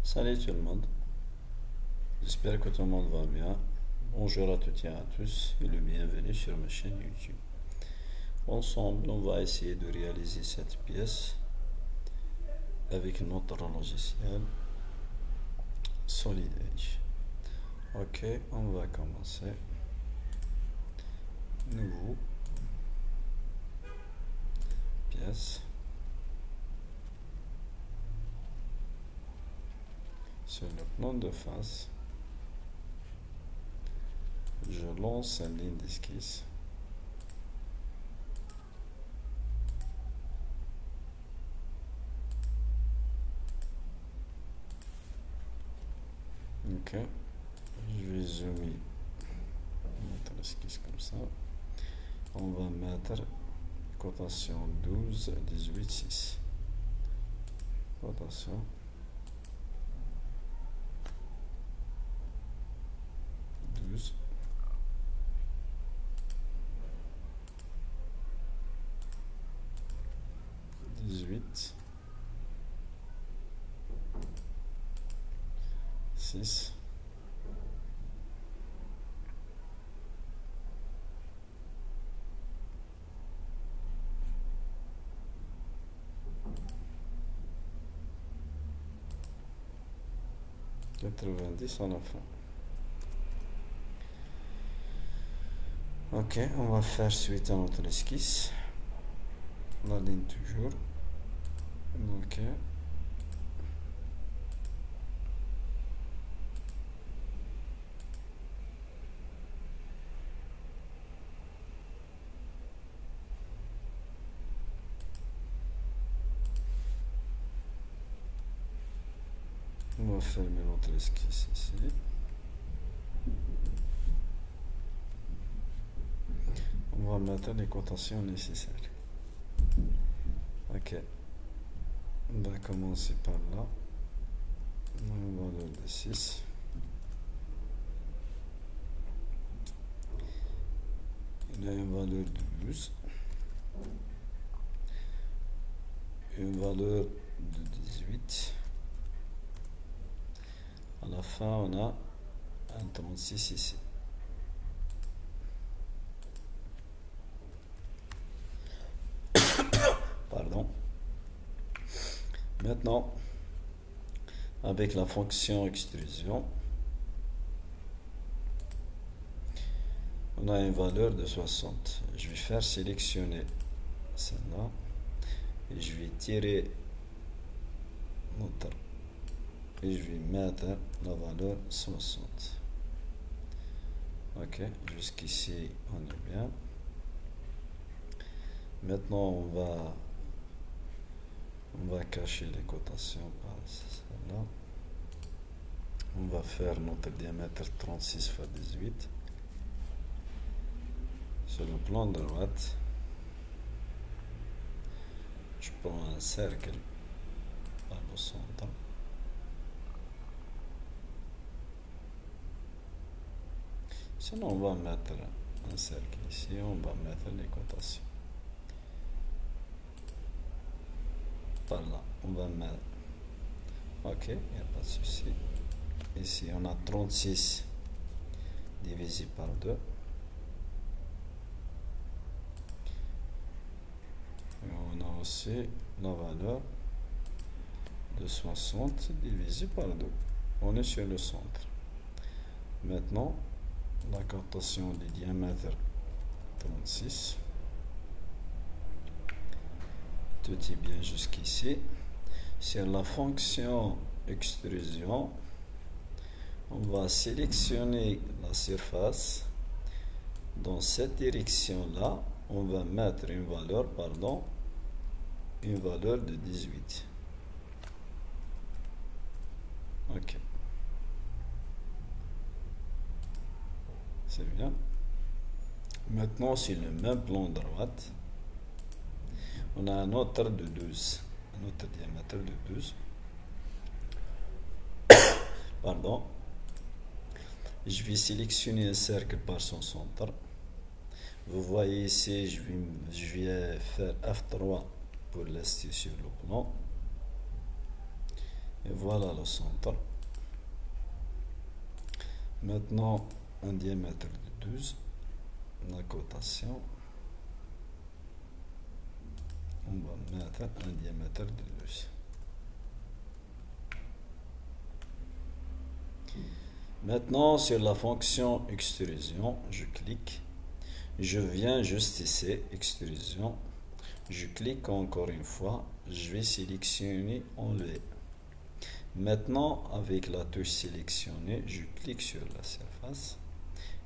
Salut tout le monde, j'espère que tout le monde va bien. Bonjour à toutes et à tous et le bienvenue sur ma chaîne YouTube. Ensemble, on va essayer de réaliser cette pièce avec notre logiciel Solid Edge. Ok, on va commencer. Nouveau, pièce. Sur le plan de face, je lance une ligne d'esquisse. Ok, je vais zoomer notre esquisse comme ça. On va mettre cotation 12, 18, 6. Cotation 12, 18, 6. $90 à la fin. Ok, on va faire suite à notre esquisse. La ligne toujours. Ok. On va fermer notre esquisse ici. On va mettre les cotations nécessaires. Ok. On va commencer par là. Une valeur de 6. Il y a une valeur de 12. Une valeur de 18. À la fin, on a un 36 ici. Pardon. Maintenant, avec la fonction extrusion, on a une valeur de 60. Je vais faire sélectionner celle-là et je vais tirer notre et je vais mettre la valeur 60. Ok, jusqu'ici on est bien. Maintenant on va cacher les cotations par celle-là. On va faire notre diamètre 36 x 18. Sur le plan de droite, je prends un cercle par le centre. Sinon, on va mettre un cercle ici, on va mettre les cotations. Par là, on va mettre. Ok, il n'y a pas de souci. Ici, on a 36 divisé par 2. Et on a aussi la valeur de 60 divisé par 2. On est sur le centre. Maintenant, la cotation du diamètre 36. Tout est bien jusqu'ici. Sur la fonction extrusion, on va sélectionner la surface. Dans cette direction-là, on va mettre une valeur de 18. Ok. C'est bien. Maintenant, sur le même plan droite, on a un autre de 12. Un autre diamètre de 12. Pardon. Je vais sélectionner un cercle par son centre. Vous voyez ici, je vais faire F3 pour rester sur le plan. Et voilà le centre. Maintenant, un diamètre de 12. La cotation. On va mettre un diamètre de 12. Maintenant, sur la fonction extrusion, je clique. Je viens juste ici, extrusion. Je clique encore une fois. Je vais sélectionner enlever. Maintenant, avec la touche sélectionnée, je clique sur la surface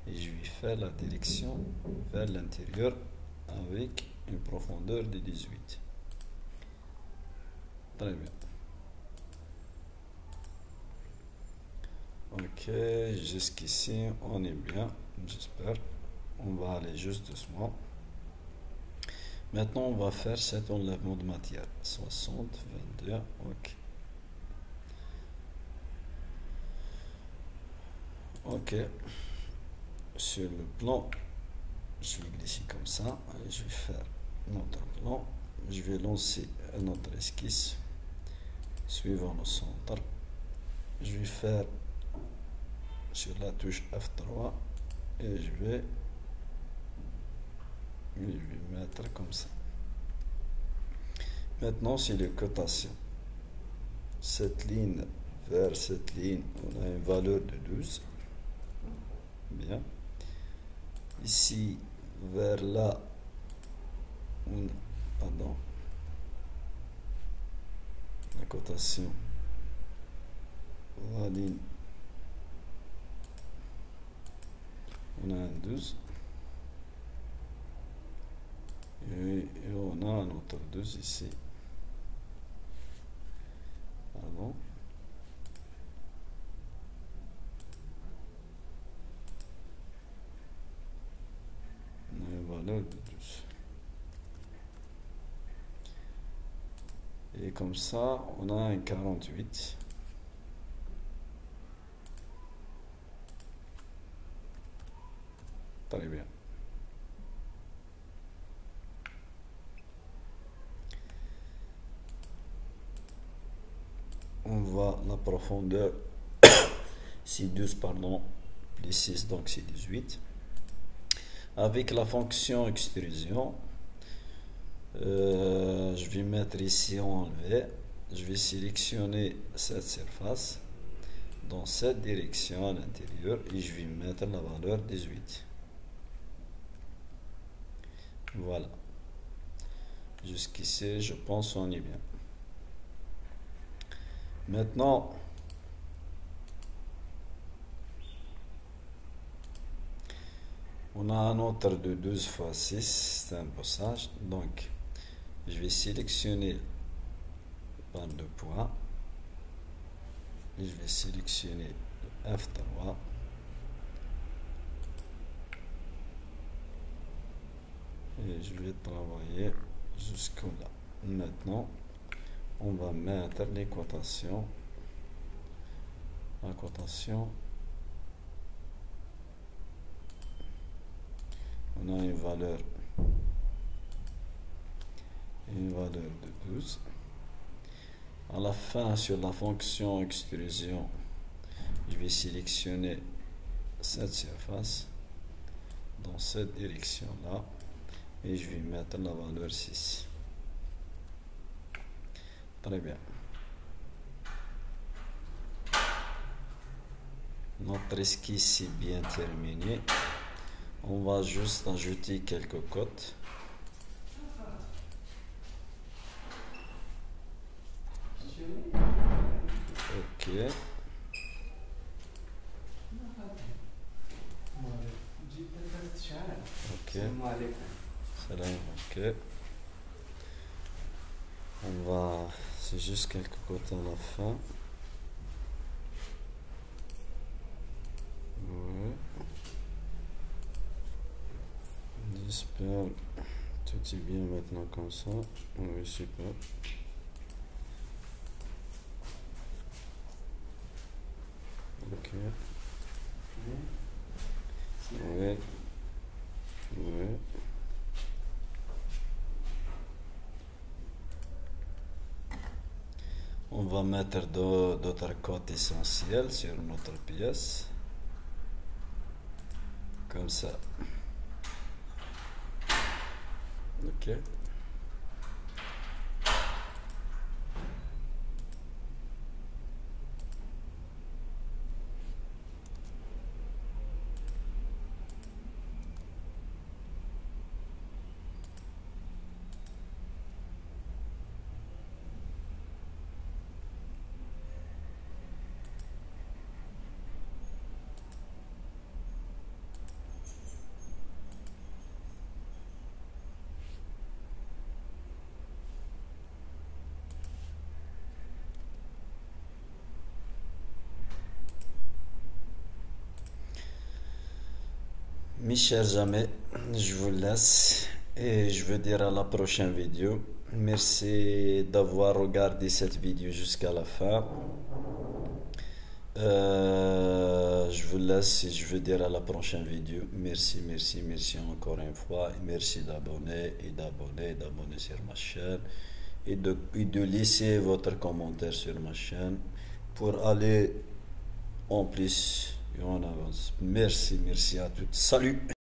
et je vais faire la direction vers l'intérieur avec une profondeur de 18. Très bien. Ok, jusqu'ici, on est bien, j'espère. On va aller juste doucement. Maintenant, on va faire cet enlèvement de matière. 60, 22, ok. Ok. Sur le plan, je vais glisser comme ça. Et je vais faire notre plan. Je vais lancer notre esquisse suivant le centre. Je vais faire sur la touche F3 et je vais mettre comme ça. Maintenant, c'est les cotations. Cette ligne vers cette ligne, on a une valeur de 12. Bien. Ici, vers là, pardon, la cotation, la ligne, on a un 12. Et on a un autre 12 ici. Pardon. On a une valeur de 12. Et comme ça, on a un 48. Très bien. On voit la profondeur, c'est 12, pardon, plus 6, donc c'est 18. Avec la fonction extrusion, je vais mettre ici enlever. Je vais sélectionner cette surface dans cette direction à l'intérieur et je vais mettre la valeur 18. Voilà. Jusqu'ici, je pense on est bien. Maintenant, on a un autre de 12 fois 6, c'est un passage. Donc, je vais sélectionner par 2 points. Et je vais sélectionner F3. Et je vais travailler jusqu'au là. Maintenant, on va mettre les cotations. La cotation. On a une valeur de 12. À la fin, sur la fonction extrusion, je vais sélectionner cette surface dans cette direction là et je vais mettre la valeur 6. Très bien. Notre esquisse est bien terminée. On va juste ajouter quelques côtes. Ok. Ok. Salam. Ok. On va, c'est juste quelques côtes à la fin. Ouais. J'espère tout est bien maintenant comme ça. Oui, super. Ok. Ouais. Ouais. On On va mettre d'autres cotes essentielles sur notre pièce. Comme ça. Ok. Mes chers amis, je vous laisse et je veux dire à la prochaine vidéo. Merci d'avoir regardé cette vidéo jusqu'à la fin. Je vous laisse et je veux dire à la prochaine vidéo. Merci, merci, merci encore une fois. Et merci d'abonner sur ma chaîne et de laisser votre commentaire sur ma chaîne pour aller en plus et en avance. Merci, merci à toutes. Salut!